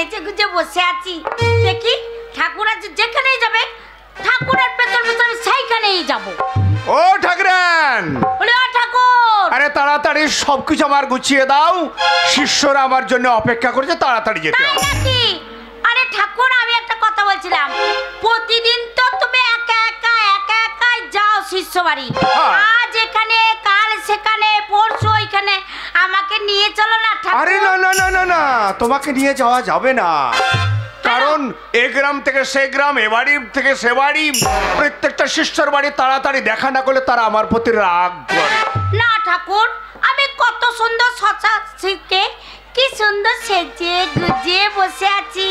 সেজে গুজে বসে আছি, দেখি ঠাকুর আজ যেখানেই যাবে ঠাকুরের পেছন পেছন সেইখানেই যাব। ও ঠাকুরান, বলে ও ঠাকুর, আরে তাড়াতাড়ি সবকিছু আমার গুছিয়ে দাও, শিষ্যরা আমার জন্য অপেক্ষা করছে, তাড়াতাড়ি যেতে হবে। নাকি? আরে ঠাকুর, আমি একটা কথা বলছিলাম, প্রতিদিন তো তুমি একা একাই যাও শিষ্য বাড়ি, আজ এখানে কাল সেখানে পরশু ওইখানে, আমাকে নিয়ে চলো না ঠাকুর। আরে না না না না না, তোমাকে নিয়ে যাওয়া যাবে না, কারণ এ গ্রাম থেকে সে গ্রাম, এ বাড়ি থেকে সে বাড়ি, প্রত্যেকটা শিষ্যর বাড়ি তাড়াতাড়ি দেখা না করলে তারা আমার প্রতি রাগ করে। না ঠাকুর, আমি কত সুন্দর সচা শিখে কি সুন্দর সেজে গুজে বসে আছি,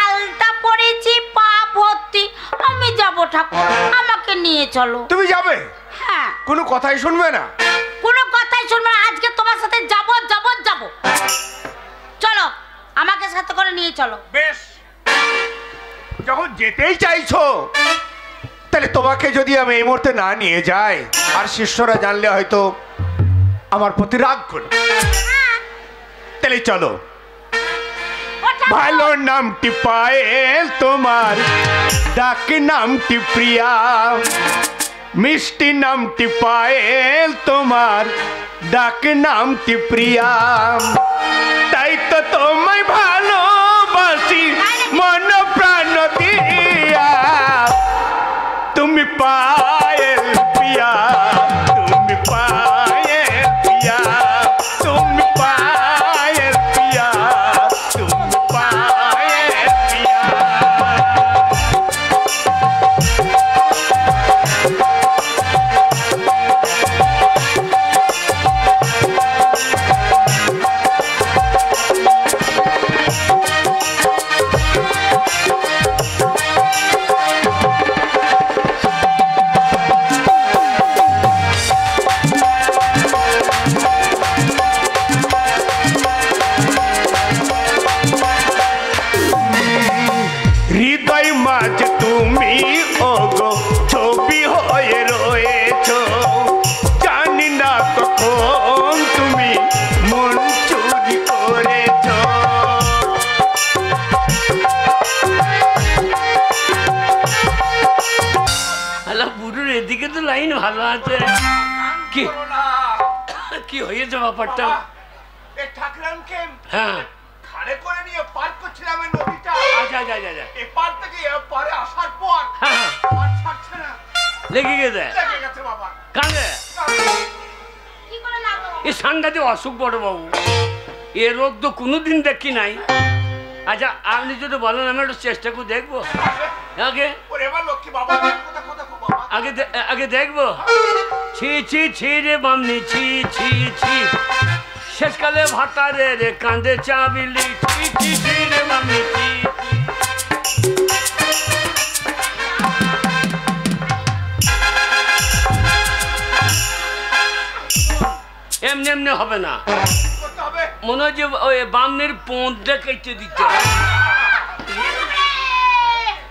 আলতা পরেছি, পা ভর্তি, আমি যাব ঠাকুর, আমাকে নিয়ে চলো। তুমি যাবে? হ্যাঁ। কোনো কথাই শুনবে না? কোনো কথাই শুনবে না, আজকে তোমার সাথে যাব যাব যাব। চলো, আমাকে সাথে করে নিয়ে চলো। বেশ, যখন যেতেই চাইছো, তাহলে তোমাকে যদি আমি এই মুহূর্তে না নিয়ে যাই, আর শিষ্যরা জানলে হয়তো আমার প্রতি রাগ করবে, তাহলে চলো। ভালো নামটি পায়েল তোমার, ডাক নামটি প্রিয়া, মিষ্টি নামটি পায়েল তোমার, ডাক নামটি প্রিয়া, তাই তো তোমায় ভালোবাসি মন প্রাণ দিয়া, তুমি পায়েল প্রিয়া, তুমি পায়েল প্রিয়া, তুমি পায়েল প্রিয়া, তুমি পায়েল প্রিয়া। হৃদয় মাঝ তুমি ওগো ছবি হয়ে রয়েছ, জানি না কখন তুমি মন চুরি করেছ। আলা বুড়োর এদিকে তো লাইন ভালো আছে, কি কি হয়েছে ব্যাপারটা? ঠাকুরানকে হ্যাঁ, ঘাড়ে করে নিয়ে পার করছিলাম এই নদীটা। আচ্ছা আচ্ছা আচ্ছা, এপার থেকে এপারে আসার পর হ্যাঁ আর ছাড়ছে না, লেগে গেছে। লেগে গেছে বাবা। কাঁদে? কি করে লাগলো? এই সাংঘাতিক অসুখ বড় বাবু, এ রোগ তো কোনোদিন দেখি নাই। আচ্ছা আপনি যদি বলেন আমি একটু চেষ্টা করে দেখবো, আগে ওরে এবার লক্ষ্মী বাবা, কথা কথা বাবা, আগে দেখবো। ছি ছি ছি রে বামনি, ছি ছি ছি, শেষকালে ভাতারে রে কাঁদে চাবিলি, ছি ছি ছি রে বামনি, ছি। এমনি এমনি হবে না, মনে হয় যে ওই বামনের পোঁতটা কেটে দিচ্ছে।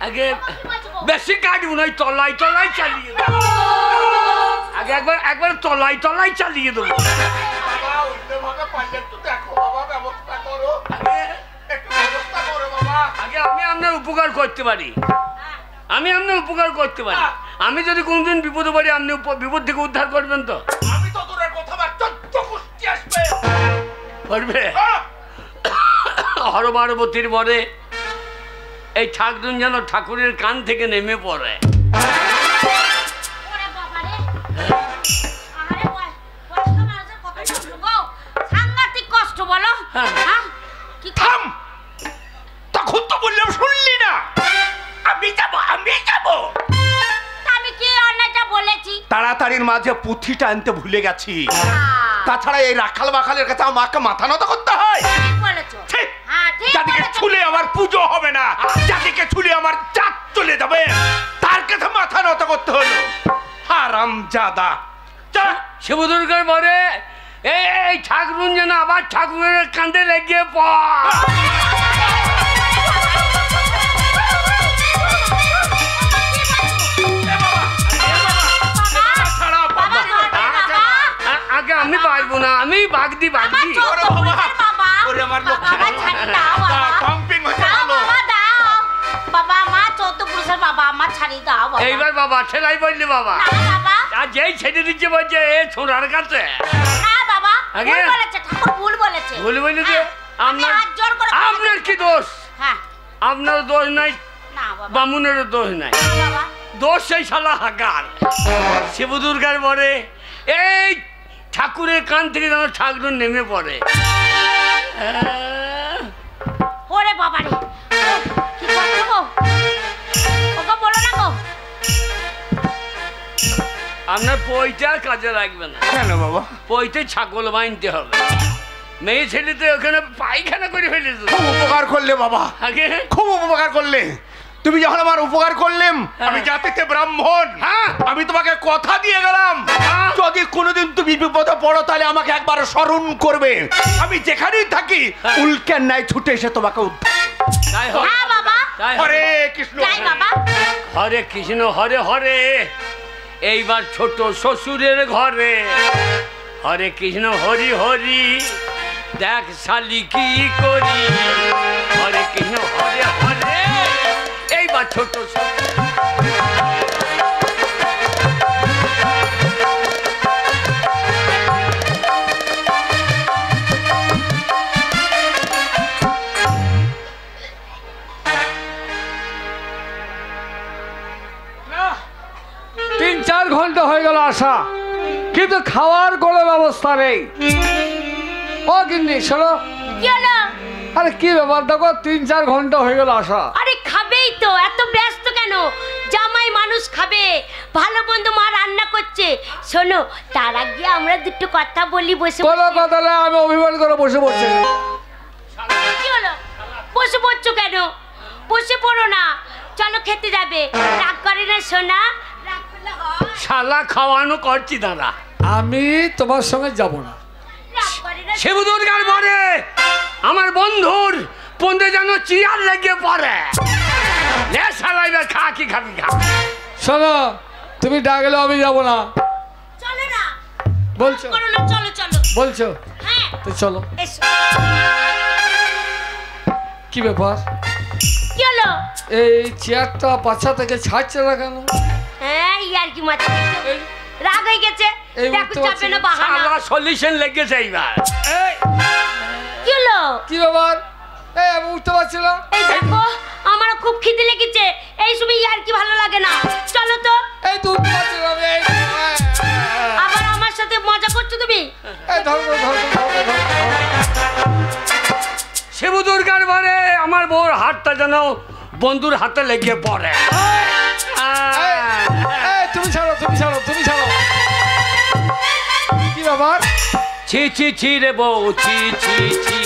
আগে বেশি কাটবো না, তলায় তলায় চালিয়ে দেবো, আগে একবার তলায় তলায় চালিয়ে দেবো। আগে আমি আপনার উপকার করতে পারি, আমি আপনার উপকার করতে পারি। আমি যদি কোনদিন বিপদে পড়ি, আপনি বিপদ থেকে উদ্ধার করবেন তো? পারবে? হরবারবতীর বরে এই ঠাকুর যেন ঠাকুরের কান থেকে নেমে পড়ে। সাংঘাতিক কষ্ট বলো। তখন তো বললাম, শুনলি না? আমি যাবো, আমি যাবো। আমি কি অন্যটা বলেছি? তাড়াতাড়ির মাঝে পুঁথিটা আনতে ভুলে গেছি, তাছাড়া এই রাখাল বাখালের কাছে আমাকে মাথা নত করতে হয়। যাদিকে ছুলে আমার পুজো হবে না, যাদিকে ছুলে আমার জাত চলে যাবে, তার কাছে মাথা নত করতে হলো। হারামজাদা। শিবদুর্গার বরে এই ঠাকুর যেন আবার ঠাকুরের কাঁধে লেগে পড়। আগে আমি পারবো না, আমি বাগদি বাগদি। ওরে আমার লক্ষ্মী, পাম্পিং এইবার বাবা ঠেলাই বললি বাবা না বাবা আর যেই ছেড়ে দিচ্ছে বলছে এ ছোড়ার কাছে না বাবা আগে? ভুল বলেছে ঠাকুর ভুল বলেছে ভুল বললি যে হ্যাঁ, আমি আপনার হাত জোড় করে আপনার কি দোষ হ্যাঁ আপনার দোষ নাই না বাবা বামুনেরও দোষ নাই না বাবা দোষ সেই শালা হাকার শিব দুর্গার পরে এই ঠাকুরের কান থেকে যেন ঠাকুর নেমে পড়ে ওরে বাবা রে কি করছো গো ওকে বলো না গো আপনার পইটা কাজে লাগবে না কেন বাবা? পইতে ছাগল বাঁধতে হবে মেয়ে ছেলেতে ওখানে পায়খানা করে ফেলেছে খুব উপকার করলে বাবা, আগে খুব উপকার করলে। তুমি যখন আমার উপকার করলেন, আমি জাতিতে ব্রাহ্মণ, হ্যাঁ আমি তোমাকে কথা দিয়ে গেলাম হ্যাঁ। যদি কোনোদিন তুমি বিপদে পড়ো তাহলে আমাকে একবার স্মরণ করবে। আমি যেখানেই থাকি উল্কের ন্যায় ছুটে এসে তোমাকে উদ্ধার করব। তাই হবে হ্যাঁ বাবা তাই হবে। হরে কৃষ্ণ যাই বাবা হরে কৃষ্ণ হরে হরে এইবার ছোট শ্বশুরের ঘরে হরে কৃষ্ণ হরি হরি দেখ শালি কি করি হরে কৃষ্ণ হরে হরে এইবার ছোট শ্বশুর তিন চার ঘন্টা হয়ে গেল আসা, কিন্তু খাওয়ার কোনো ব্যবস্থা নেই। ও গিন্নি শোনো, কি হলো আরে কি ব্যাপার, দেখো 3-4 ঘন্টা হয়ে গেল আসা। আরে খাবেই তো, এত ব্যস্ত কেন? জামাই মানুষ খাবে, ভালো বন্ধু মা রান্না করছে। শোনো তার আগে আমরা দুটো কথা বলি বসে কোনো বসে। কথা না, আমি অভিমান করে বসে পড়ছি। কি হলো বসে পড়ছো কেন? বসে পড়ো না, চলো খেতে যাবে। রাগ করে না সোনা, রাগ করলে হয়? শালা খাওয়ানো করছি দাদা আমি তোমার সঙ্গে যাব না। রাগ করে না? শিব দুর্গার পরে আমার বন্ধুর পন্দে যেন চিয়ার লেগে পড়ে লে শালা এবার খা কি খাবি খা শোনো, তুমি ডাকলে আমি যাব না চলো না, বলছো, রাগ করো না, চলো চলো। বলছো হ্যাঁ তো চলো। এসো। কি ব্যাপার, কি হলো? এই চেয়ারটা পাছা থেকে ছাড়ছে না কেন? হ্যাঁ ইয়ার কি মাথা রাগ হয়ে গেছে, এই দেখো উঠতে চাপে পারছি না না। বাহানা। শালা সলিউশন লেগেছে এইবার এই কি হলো? কি ব্যাপার, এই আমি উঠতে পারছি না। এই দেখো আমারও খুব খিদে লেগেছে, এই সময় ইয়ার কি ভালো লাগে না। চলো তো। এই তো উঠতে পারছি না আমি, আবার আমার সাথে মজা করছো তুমি? এই ধরো ধরো ধরো ধরো ধরো। শিব দুর্গার পরে আমার বউর হাতটা যেন বন্ধুর হাতে লেগে পড়ে এই তুমি ছাড়ো, তুমি ছাড়ো, তুমি ছাড়ো। কি ব্যাপার, ছি ছি ছি রে বউ ছি ছি ছি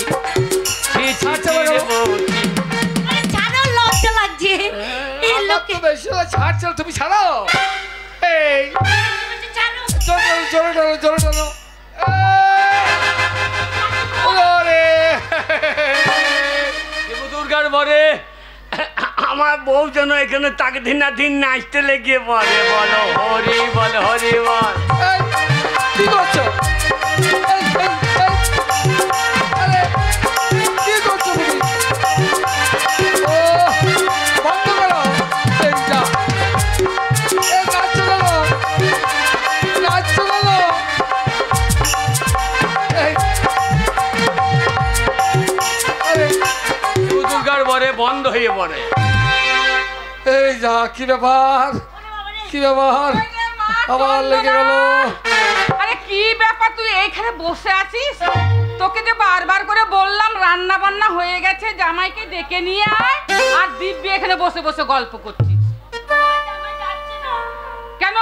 ছি ছি ছি রে বউ ছি আরে ছাড়ো, লজ্জা লাগছে এই আমার লোকে। তো বেশি হলো, ছাড়ছো, তুমি ছাড়ো। এই বলছে ছাড়ো। জোরে জোরে জোরে জোরে জোরে। ওরে শিব দুর্গার পরে আমার বউ যেন এখানে তাকে দিন নাচতে লেগে পড়ে বলো হরি বল হরি বল এই, কি করছো? এই, এই, এই। আরে, কি করছো তুমি? ও, বন্ধ করো। এই যা। এই নাচছো কেন? নাচছো কেন? এই। আরে, শিব দুর্গার পরে বন্ধ হয়ে পড়ে এই যা, কি ব্যাপার, কি ব্যাপার, আবার লেগে গেল। আরে কি ব্যাপার, তুই এইখানে বসে আছিস? তোকে যে বারবার করে বললাম রান্না বান্না হয়ে গেছে, জামাইকে ডেকে নিয়ে আয়, আর দিব্যি এখানে বসে বসে গল্প করছিস কেন?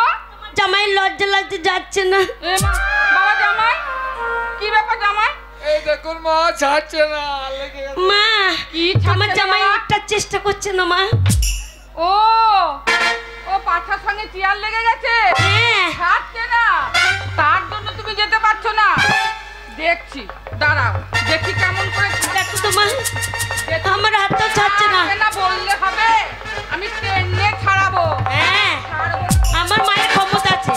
জামাই লজ্জা লাগতে যাচ্ছে না। এ মা, বাবা জামাই, কি ব্যাপার জামাই? এই দেখুন মা, ছাড়ছে না, লেগে গেল। মা কি আমার ছাড়ছে জামাই না? ওঠার চেষ্টা করছে না মা। ও ও পাছার সঙ্গে চেয়ার লেগে গেছে, হ্যাঁ ছাড়ছে না, তার জন্য তুমি যেতে পারছো না। দেখছি, দাঁড়াও দেখি কেমন করে দেখো তো মা, আমার হাতটা ছাড়ছে না। না বললে হবে, আমি ট্রেনে ছাড়াবো। হ্যাঁ ছাড়বো আমার মায়ের ক্ষমতা আছে।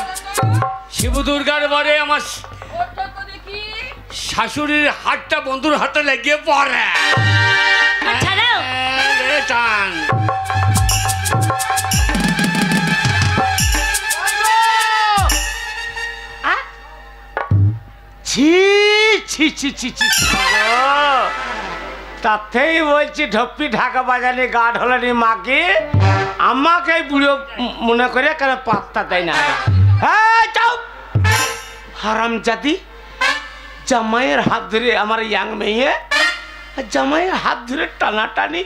শিব দুর্গার পরে আমার ওঠো তো দেখি। শাশুড়ির হাতটা বন্ধুর হাতে লেগে পড়ে মা ছাড়াও। রে টান ছি ছি ছি তাতেই বলছি ঢপ্পি ঢাকা বাজানি গা ঢলানি মাকে আমাকে বুড়ো মনে করে কেন পাত্তা দেয় না। হ্যাঁ যাও হারাম জাতি, জামাইয়ের হাত ধরে আমার ইয়াং মেয়ে জামাইয়ের হাত ধরে টানাটানি।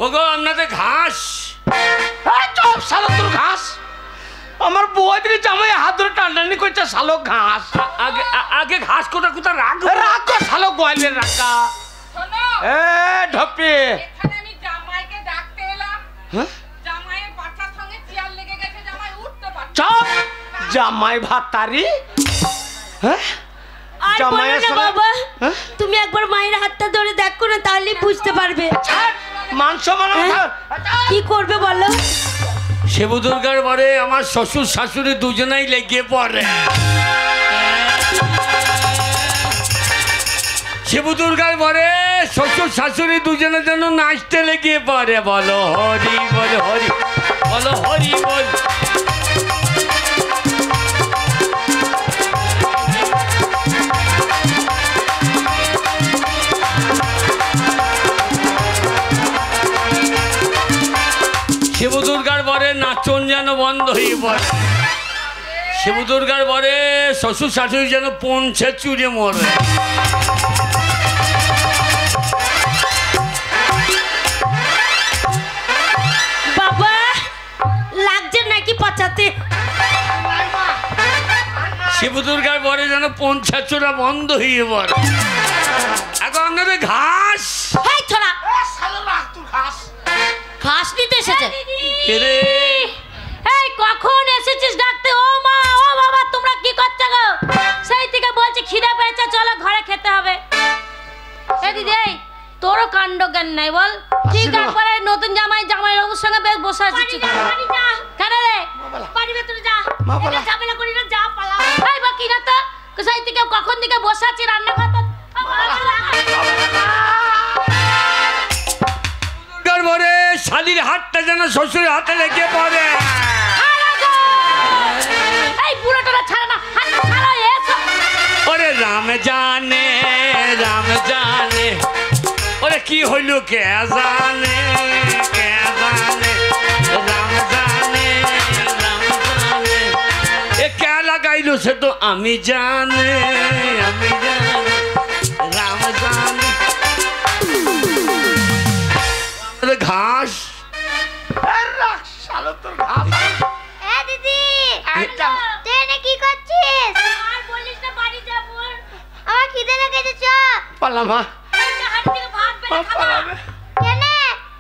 ওগো আপনাদের ঘাস তোর ঘাস আমার বউদের জামাই হাত ধরে টানাটানি করছে শালক ঘাস। আগে আগে ঘাস কোথা কোথা রাখো রাখো শালক গোয়ালের রাখা। এ ঢপে আমি জামাইকে ডাকতে এলাম, জামাইয়ের বাচ্চার সঙ্গে চেয়ার লেগে গেছে, জামাই উঠতে পারছে না। চপ জামাই ভাতারি। হ্যাঁ বাবা তুমি একবার মায়ের হাতটা ধরে দেখো না, তাহলে বুঝতে পারবে। মাংস কি করবে বলো? শিবু দুর্গার বারে আমার শ্বশুর শাশুড়ি দুজনেই লেগে পড়ে। শিবু দুর্গার বারে শ্বশুর শাশুড়ি দুজনের জন্য নাচতে লেগে পড়ে। বলো হরি বলো হরি বলো হরি বল। শিবু দুর্গার বরে নাচন যেন বন্ধ হয়ে পড়ে। শিবু দুর্গার বরে শ্বশুর শাশুড়ি যেন পৌঁছে চুড়ে মরে। বাবা লাগছে নাকি পাচাতে? শিবু দুর্গার বরে যেন পৌঁছা চূড়া বন্ধ হয়ে পড়ে। এখন আপনাদের ঘাস ঘাস নিতে এসেছে। এই কখন এসেছিস ডাকতে? ও মা ও বাবা তোমরা কি করছো গো? সেই থেকে বলছি খিদে পেয়েছে, চলো ঘরে খেতে হবে। এ দিদি এই তোরও কাণ্ড জ্ঞান নাই বল। ঠিক একবারে নতুন জামাই বাবুর সঙ্গে বেশ বসে আছিস। কেন রে বাড়ি ভেতরে যা, এটা ঝামেলা করি না, যা পালা। এই বা কি না তো সেই থেকে কখন থেকে বসে আছি রান্নাঘর তো। বরে শালির হাতটা যেন শ্বশুরের হাতে লেগে পড়ে। এই বুড়োটা ছাড়া না, হাতটা ছাড়ো। ওরে রাম জানে ওরে কি হইল কে জানে রাম জানে এ কে লাগাইলো সে তো আমি জানে রাম জানে। ঘাস দিদি কি করছিস? আর বলিস না, বাড়ি যাব। আমার খিদে লেগেছে, চ পালামা কেন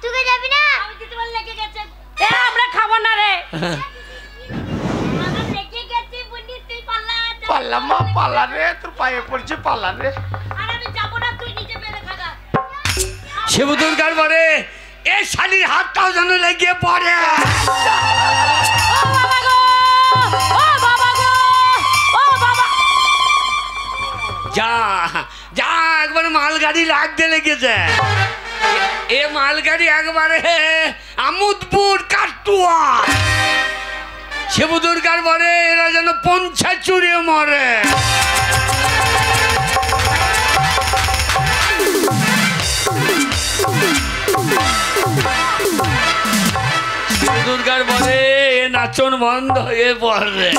তুই যাবি না? আমি দিতে বল লেগে গেছে। এ আমরা খাবো না রে। আমার লেগে গেছে বুনি, তুই পালামা পালা রে, তোর পায়ে পড়ছে পালা রে। আর আমি যাব না, তুই নিজে বেরে খাগা। শিবু দুর্গার বরে এ শালির হাতটাও যেন লেগে পড়ে। ও বাবা গো, ও বাবা গো, ও বাবা। যা যা একবারে মালগাড়ি লাগতে লেগেছে। এ মালগাড়ি একবারে আমুদপুর কাটুয়া। শিবু দুর্গার বরে এরা যেন পঞ্চা চুড়ে মরে। শিবু দুর্গার বরে নাচন বন্ধ হয়ে পড়ে।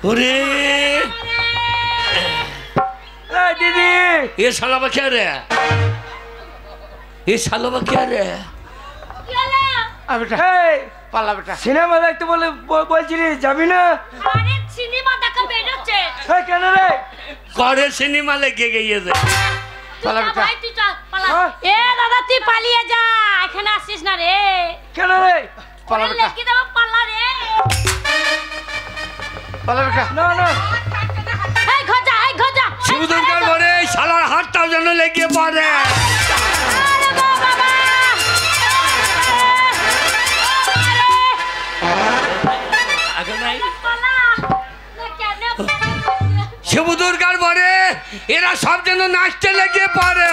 ওরে দিদি এ শালাবা কে রে? এ শালাবা কে রে? পালা বেটা সিনেমা দেখতে বলে বলছিলি যাবি না? আরে সিনেমা দেখা বেরোচ্ছে। কেন রে? করে সিনেমা লেগে গিয়েছে। পালা বেটা ভাই তুই চল পালা। এ দাদা তুই পালিয়ে যা, এখানে আসিস না রে। কেন রে? পালা বেটা লেগে দেব, পালা রে। পালা বেটা না না এই খোঁজা শিবু দুর্গার বরে শালার হাতটাও যেন লেগে পড়ে। আরে বাবা আগে নাই পালা না কেন? শিবু দুর্গার বরে এরা সব যেন নাচতে লেগে পড়ে।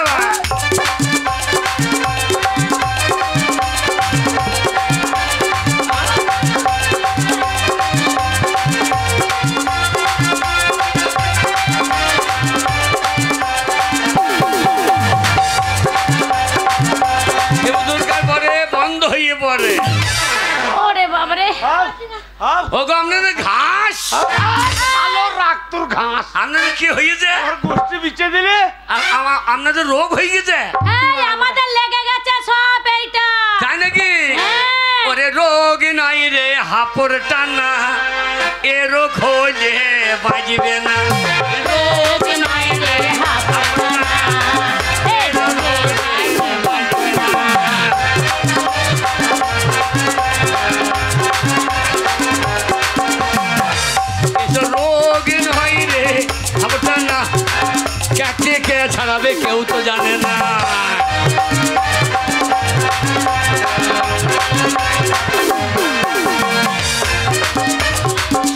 ওগো আপনাদের ঘাস আলো রাখ তোর ঘাস আপনাদের কি হয়েছে আর গোষ্ঠী বিচ্ছে দিলে আপনাদের রোগ হয়ে গেছে এই আমাদের লেগে গেছে সব এইটা তাই নাকি হ্যাঁ। ওরে রোগ নাই রে হাপর টানা এ রোগ হলে বাজবে না রোগ নাই রে হাপর টানা এ রোগ হলে বাজবে না রোগ নাই রে হাপর টানা কে কে ছাড়াবে কেউ তো জানে না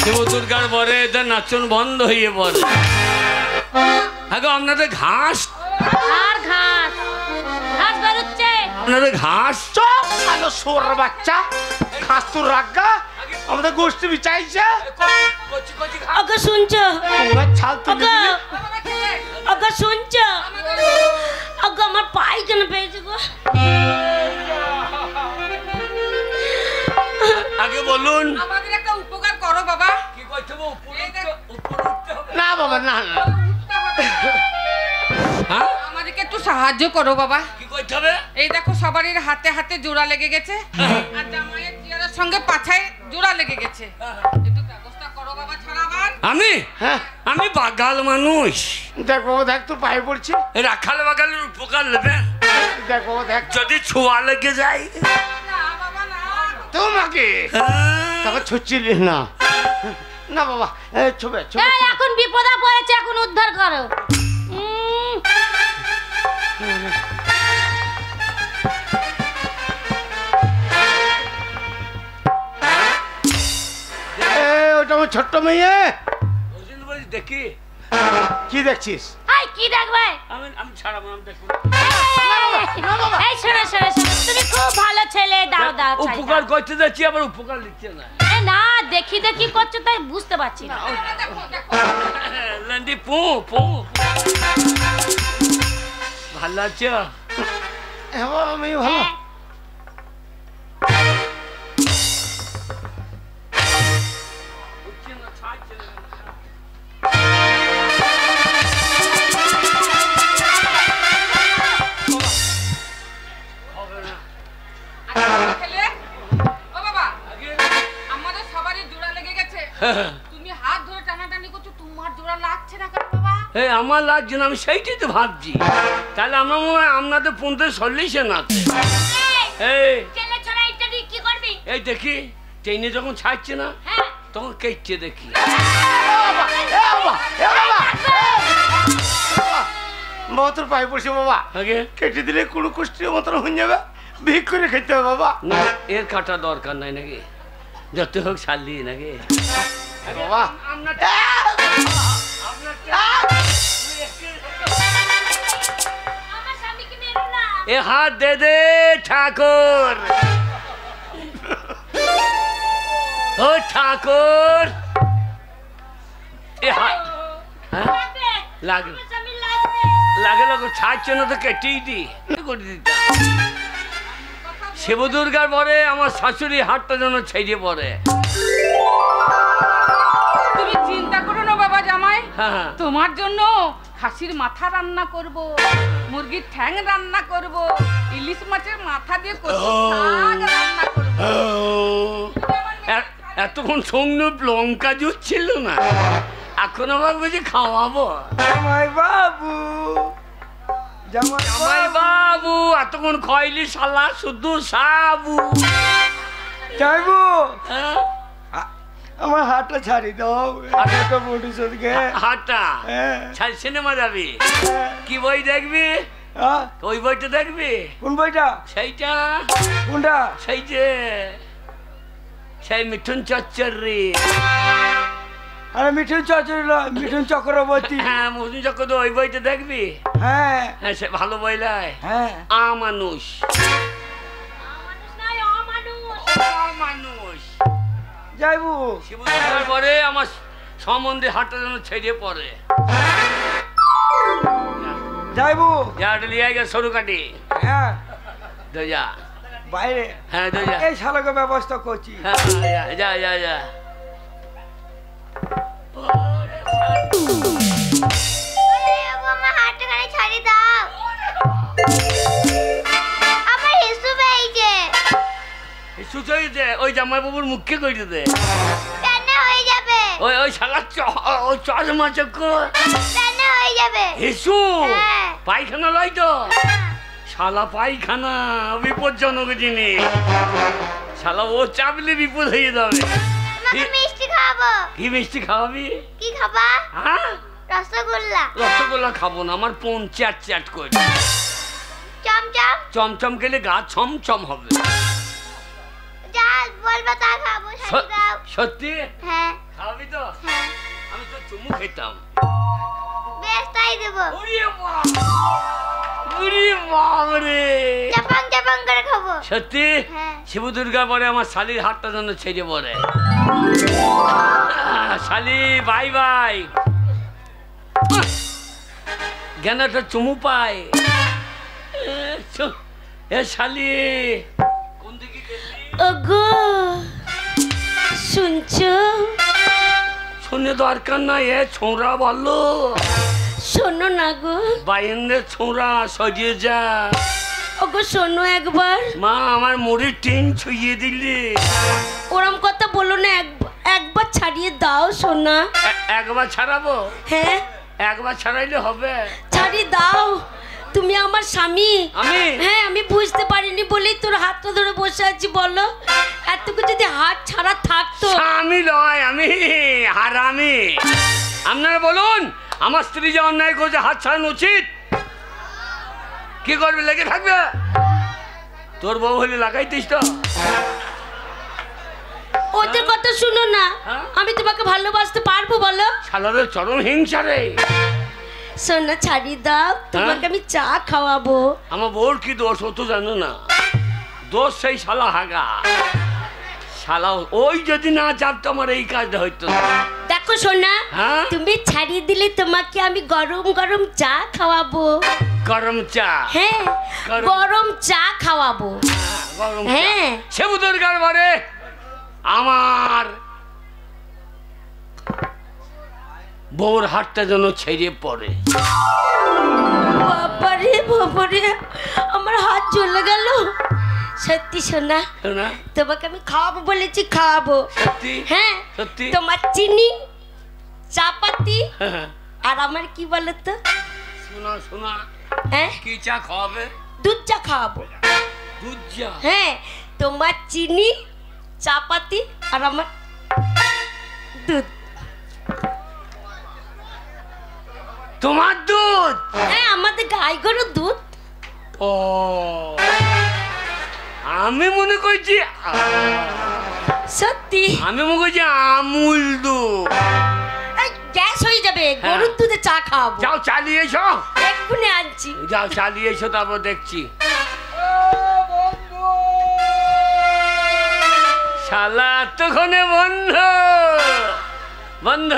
শিব দুর্গার পরে এদের নাচন বন্ধ হয়ে পড়ে আগে আপনাদের ঘাস আর ঘাস ঘাস বেরোচ্ছে আপনাদের ঘাস চপ আলো সোর বাচ্চা ঘাস তোর রাখা আমাদের গোষ্ঠী বিচাইছে ওকে শুনছো তোমরা ছাল তুলে ওকে দিলে। ওকে শুনছো ওকে আমার পায়খানা পেয়েছে গো আগে বলুন আমাদের একটা উপকার করো বাবা কি করতে হবে উপরে এই দেখ- উপরে উঠতে হবে না বাবা না না উঠতে হবে না। হ্যাঁ আমাদেরকে একটু সাহায্য করো বাবা কি করতে হবে এই দেখো সবারই হাতে হাতে জোড়া লেগে গেছে আর জামাইয়ের চেয়ারের সঙ্গে পাছায় জোড়া লেগে গেছে একটু ব্যবস্থা করো বাবা ছাড়াবার আমি হ্যাঁ আমি বাগাল মানুষ দেখ বাবা দেখ তোর পায়ে পড়ছে রাখাল বাগালের উপকার নেবেন দেখ বাবা দেখ যদি ছোঁয়া লেগে যায় না বাবা না তোমাকে হ্যাঁ। তাকে ছুচ্ছিলি না না বাবা ছবে ছবে এই এখন বিপদে পড়েছে এখন উদ্ধার করো ওটা আমার ছোট্ট মেয়ে দেখি কি দেখছিস এই কি দেখবে আমি ছাড়াবো আমি দেখবো এই শোনো শোনো শোনো তুমি খুব ভালো ছেলে দাও দাও চাই, উপকার দাও। করতে যাচ্ছি আবার উপকার লিখছে না এই না দেখি দেখি করছো তাই বুঝতে পারছি না লন্ডি পু পু ভালো আছো হ্যাঁ বাবা মেয়ে ভালো হ্যাঁ। ছেলে ও বাবা আমাদের সবারই জোড়া লেগে গেছে তুমি হাত ধরে টানাটানি করছো তোমার জোড়া লাগছে না কেন বাবা এই আমার লাগছে না আমি সেইটাই তো ভাবছি তাহলে আমার মনে হয় আপনাদের পর্যন্ত সলিউশন আছে এই ছেলে ছড়া ইত্যাদি কি করবি এই দেখি ট্রেনে যখন ছাড়ছে না হ্যাঁ তখন কেটে দেখি বাবা তোর পায়ে পড়ছে বাবা আগে কেটে দিলে কোনো কুষ্টির মতন হয়ে যাবে ভিক করে খেতে হবে বাবা না এর কাটা দরকার নাই নাকি যত হোক ছাড়লি নাকি বাবা আমার স্বামীকে মেরো না এ হাত দে দে ঠাকুর ও ঠাকুর এ হাত হ্যাঁ লাগবে লাগে আমার স্বামী লাগবে লাগে লাগে ছাড়ছে না তো কেটেই দি করে দিতাম শিব দুর্গার পরে আমার শাশুড়ি হাতটা যেন ছেড়ে পড়ে তুমি চিন্তা করো না বাবা জামাই হ্যাঁ তোমার জন্য খাসির মাথা রান্না করব মুরগির ঠ্যাং রান্না করব ইলিশ মাছের মাথা দিয়ে কচু শাক রান্না করব এতক্ষণ সঙ্গে লঙ্কা জুচ্ছিল না এখন আবার বুঝি খাওয়াবো জামাই বাবু জামাই বাবু এতক্ষণ খয়লি শালা শুধু সাবু যাইবো হ্যাঁ? আমার হাতটা ছাড়ি দাও হাতটা বডি সদকে হাটটা হ্যাঁ সিনেমা যাবি কি বই দেখবি ওই বইটা দেখবি কোন বইটা সেইটা কোনটা সেই যে সেই মিঠুন চচ্চড়ি আরে মিঠুন চৌধুরী মিঠুন চক্রবর্তী হ্যাঁ মিঠুন চক্রবর্তী ওই বইটা দেখবি হ্যাঁ হ্যাঁ সে ভালো বই লাই হ্যাঁ মানুষ মানুষ নাই অমানুষ মানুষ যাইবো শিবদার পরে আমার সম্বন্ধে হাতটা যেন ছেড়ে পড়ে যাইবো যাটা লিয়ে গেছে সরু কাটি হ্যাঁ যা বাইরে হ্যাঁ তো যা এই শালাকে ব্যবস্থা করছি। হ্যাঁ, যা যা যা আমার হাতটাখানে ছাড়ি দাও, আমার হিসু পেয়েছে। সুচই দে ওই জামাই বাবুর মুখে কইতে দে কেন হয়ে যাবে? ওই ওই শালা ওই চশমা চক্কর কেন হয়ে যাবে? হিসু হ্যাঁ। পায়খানা লয় তো শালা পায়খানা বিপজ্জনক জিনিস শালা ও চাপলে বিপদ হয়ে যাবে তোমাকে মিষ্টি খাওয়াবো। কি মিষ্টি খাওয়াবি কি খাবা? হ্যাঁ রসগোল্লা। রসগোল্লা খাবো না আমার পন চ্যাট চ্যাট করে চমচম। চমচম খেলে গা ছমছম হবে যা বলবা তা খাবো, ছাড়ি দাও। সত্যি হ্যাঁ খাওয়াবি তো হ্যাঁ, আমি তো চুমু খেতাম বেশ তাই দেবো। ওরে বাবা ওরে বাবারে চাপাং চাপাং করে খাবো। সত্যি হ্যাঁ। শিব দুর্গা পরে আমার শালির হাতটা যেন ছেড়ে পড়ে শালি বাই বাই জ্ঞানটা চুমু পায় এ শালি কোন দিকে গেলি ওগো শুনছো? শুনে দরকার না এ ছোঁড়া বললো শোনো না গো। বাইনের ছোঁড়া সরিয়ে যা ওগো শোনো একবার। মা আমার মুড়ির টিন ছুঁয়ে দিলি ওরম কথা বলো না, একবার ছাড়িয়ে দাও সোনা। একবার ছাড়াবো হ্যাঁ একবার ছাড়াইলে হবে ছাড়িয়ে দাও, তুমি আমার স্বামী। আমি হ্যাঁ আমি বুঝতে পারিনি বলেই তোর হাতটা ধরে বসে আছি। বলো এতটুকু যদি হাত ছাড়া থাকতো। স্বামী লয় আমি হারামি আপনারা বলুন আমার স্ত্রী যে অন্যায় করছে হাত ছাড়ানো উচিত কি করবে লেগে থাকবে তোর বউ হলে লাগাইতিস তো ওদের কথা শুনো না, হ্যাঁ? আমি তোমাকে ভালোবাসতে পারবো বলো? শালাদের চরম হিংসা রে সোনা ছাড়িয়ে দাও, তোমাকে আমি চা খাওয়াবো। আমার বউর কি দোষ ও তো জানো না দোষ সেই শালা হাগা শালা ওই যদি না চাপতো আমার এই কাজটা হইতো না দেখো সোনা, হ্যাঁ? তুমি ছাড়িয়ে দিলে তোমাকে আমি গরম গরম চা খাওয়াবো। গরম চা হ্যাঁ গরম- গরম চা খাওয়াবো। গরম হ্যাঁ। শিব দুর্গার বারে আমার বউর হাতটা যেন ছেড়ে পড়ে বাবারে বাবারে, আমার হাত চলে গেল। সত্যি সোনা, না তোমাকে আমি খাওয়াবো বলেছি, খাওয়াবো। সত্যি হ্যাঁ সত্যি তোমার চিনি চাপাতি হ্যাঁ। আর আমার কি বলতো, শোনা শোনা হ্যাঁ কি চা খাওয়াবে দুধ চা খাওয়াবো। দুধ চা হ্যাঁ তোমার চিনি চাপাতি আর আমার দুধ। তোমার দুধ হ্যাঁ আমাদের গাই গরুর দুধ। ও আমি মনে করছি সত্যি আমি মনে করছি আমুল দুধ এই, গ্যাস হয়ে যাবে, হ্যাঁ। গরুর দুধে চা খাওয়াবো। যাও চালিয়ে এসো এক্ষুনি আনছি। যাও চালিয়ে এসো তারপর দেখছি শালা তখনে বন্ধ বন্ধ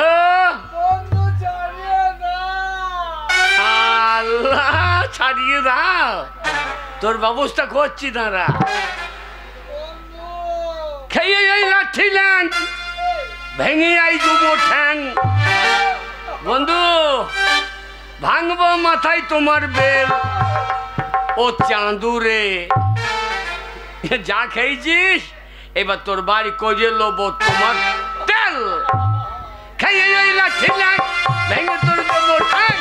আল্লাহ ছাড়িয়ে দাও তোর ব্যবস্থা করছি দাঁড়া খেয়ে এই লাঠি ল্যান ভেঙে আই ডুবো ঠ্যাং বন্ধু ভাঙবো মাথায় তোমার বেল ও চাঁদুরে যা খেয়েছিস এবার তোর বাড়ি করে লোবো তোমার তেল খেয়ে এই লাঠি ল্যান ভেঙে তোর ডুবো ঠ্যাং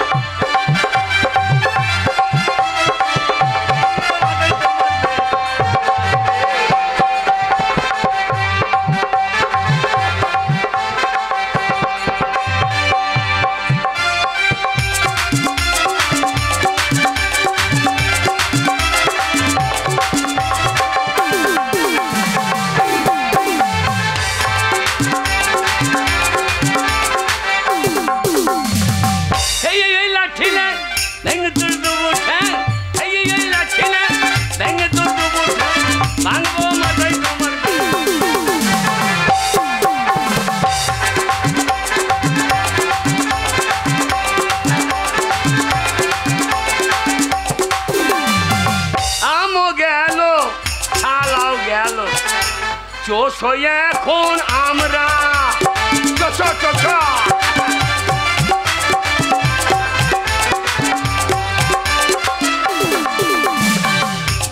চোষ হয়ে এখন আমরা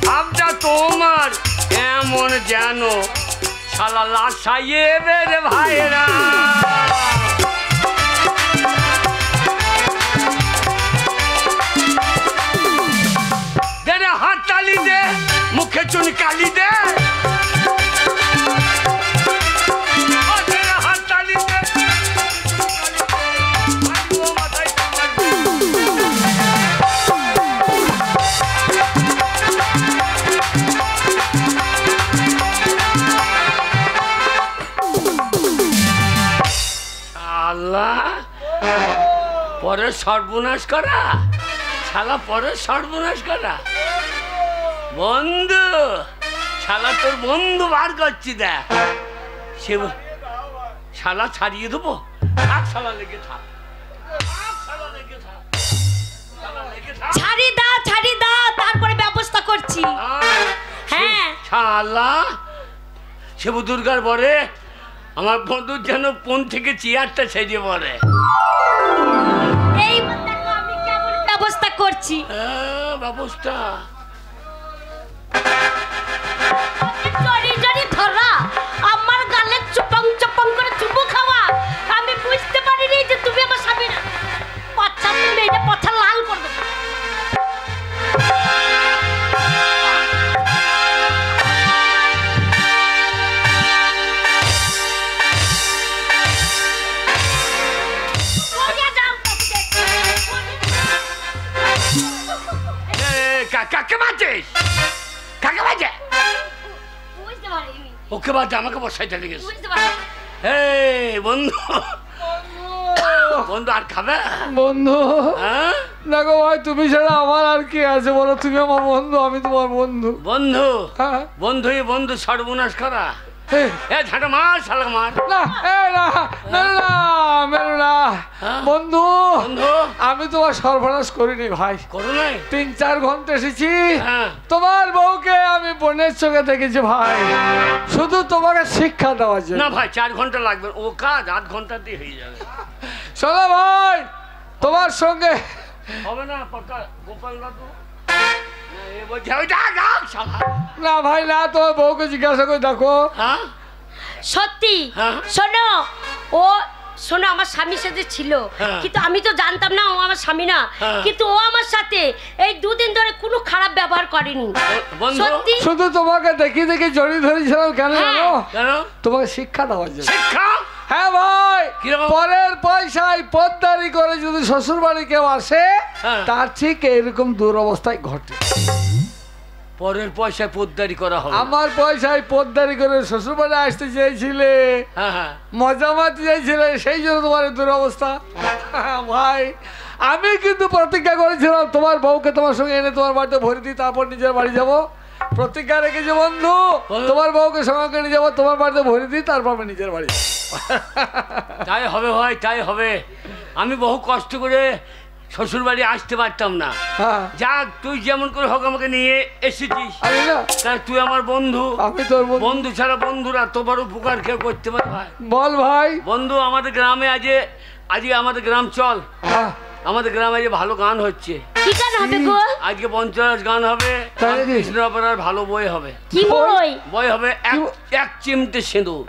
ভাবটা তোমার এমন যেন শালা লাশাইয়ে বেড়ে ভাইরা দেরে হাত তালি দে মুখে চুন কালি দে পরে সর্বনাশ করা শালা পরে সর্বনাশ করা বন্ধু শালা তোর বন্ধু বার করছি দেখ সে শালা ছাড়িয়ে দেবো শালা লেগে থাক ছাড়ি দাও তারপরে ব্যবস্থা করছি। হ্যাঁ শালা শিবু দুর্গার পরে আমার বন্ধুর যেন কোন থেকে চেয়ারটা সেজে পড়ে এই আমি কেমন ব্যবস্থা করছি। ব্যবস্থা জড়ি ধরা আমার গালে চুপং চুপং করে চুমু খাওয়া আমি বুঝতে পারিনি যে তুমি আমার স্বামী না। পথা তুমি এটা পথা লাল করে দেবো। ওকে বাদ আমাকে বসাই চলে গেছে। বন্ধু বন্ধু আর খাবে বন্ধু না গো ভাই তুমি ছাড়া আমার আর কি আছে বলো তুমি আমার বন্ধু আমি তোমার বন্ধু বন্ধু বন্ধু বন্ধু সর্বনাশ করা ঝাঁটা মার শালা মার না বন্ধু আমি তোমার সর্বনাশ করিনি ভাই করো নাই 3-4 ঘন্টা এসেছি তোমার বউকে আমি বোনের চোখে দেখেছি ভাই শুধু তোমাকে শিক্ষা দেওয়ার জন্য। না ভাই 4 ঘন্টা লাগবে ও কাজ 8 ঘন্টাতেই হয়ে যাবে। শোনো ভাই তোমার সঙ্গে হবে না পাকা গোপাল দাদু না ভাই না তোমার বউকে জিজ্ঞাসা করে দেখো। সত্যি শোনো ও শোনো আমার স্বামীর সাথে ছিল কিন্তু আমি তো জানতাম না ও আমার স্বামী না কিন্তু ও আমার সাথে এই 2 দিন ধরে কোনো খারাপ ব্যবহার করেনি। সত্যি শুধু তোমাকে দেখি দেখি জড়িয়ে ধরেছিলাম কেন জানো তোমাকে শিক্ষা দেওয়ার জন্য। শিক্ষা হ্যাঁ ভাই পরের পয়সায় পদ্মারি করে যদি শ্বশুর বাড়ি কেউ আসে তার ঠিক এরকম দুরবস্থায় ঘটে। পরের পয়সায় পদ্মারি করা হবে আমার পয়সায় পদ্মারি করে শ্বশুর বাড়ি আসতে চেয়েছিলে মজা মারতে চাইছিলে সেই জন্য তোমার দুরবস্থা। ভাই আমি কিন্তু প্রতিজ্ঞা করেছিলাম তোমার বউকে তোমার সঙ্গে এনে তোমার বাড়িতে ভরে দিই তারপর নিজের বাড়ি যাবো। প্রতিজ্ঞা রেখেছি বন্ধু তোমার বউকে সঙ্গে নিয়ে যাবো তোমার বাড়িতে ভরে দিই তারপর আমি নিজের বাড়ি। তাই হবে ভাই তাই হবে। আমি বহু কষ্ট করে শ্বশুর বাড়ি আসতে পারতাম না যাক তুই যেমন করে হোক আমাকে নিয়ে এসেছিস কারণ তুই আমার বন্ধু আমি তোর বন্ধু ছাড়া বন্ধুরা তোমার উপকার কেউ করতে পারে ভাই। বল ভাই বন্ধু আমাদের গ্রামে আজকে আমাদের গ্রাম চল আমাদের গ্রামে যে ভালো গান হচ্ছে। কি গান হবে গো? আজকে পঞ্চরাজ গান হবে কৃষ্ণাপাড়ার ভালো বই হবে। কি বই? বই হবে এক চিমটে সিঁদুর।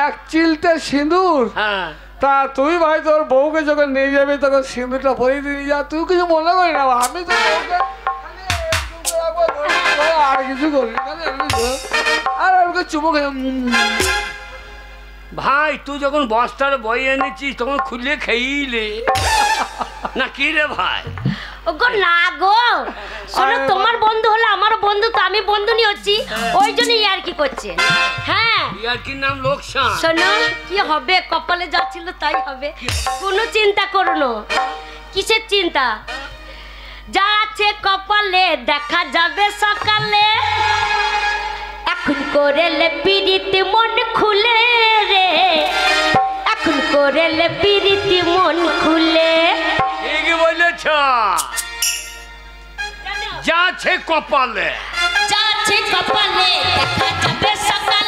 1 চিলতে সিঁদুর? হ্যাঁ তা তুই ভাই তোর বউকে যখন নিয়ে যাবি তখন সিঁদুরটা পরিয়ে দিয়ে যা তুই কিছু মনে করি না আমি তো আর কিছু করি আর ওকে চুমো ভাই তুই যখন বস্তার বই এনেছিস তখন খুলে খেইলে না কি রে ভাই? ওগো না গো শোনো তোমার বন্ধু হলো আমারও বন্ধু তো আমি বন্ধু নিয়ে হচ্ছি ওই জন্যই আর কি করছে। হ্যাঁ ইয়ার কি নাম লোকসান। শোনো কি হবে কপালে যা ছিল তাই হবে কোনো চিন্তা করো না। কিসের চিন্তা? যা আছে কপালে দেখা যাবে সকালে এখন করেলে পিরিতি মন খুলে রে এখন করেলে পিরিতি মন খুলে। ঠিক বলেছ যা আছে কপালে দেখা যাবে সকালে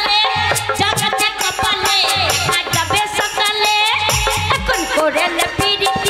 ওরে পিড়িতি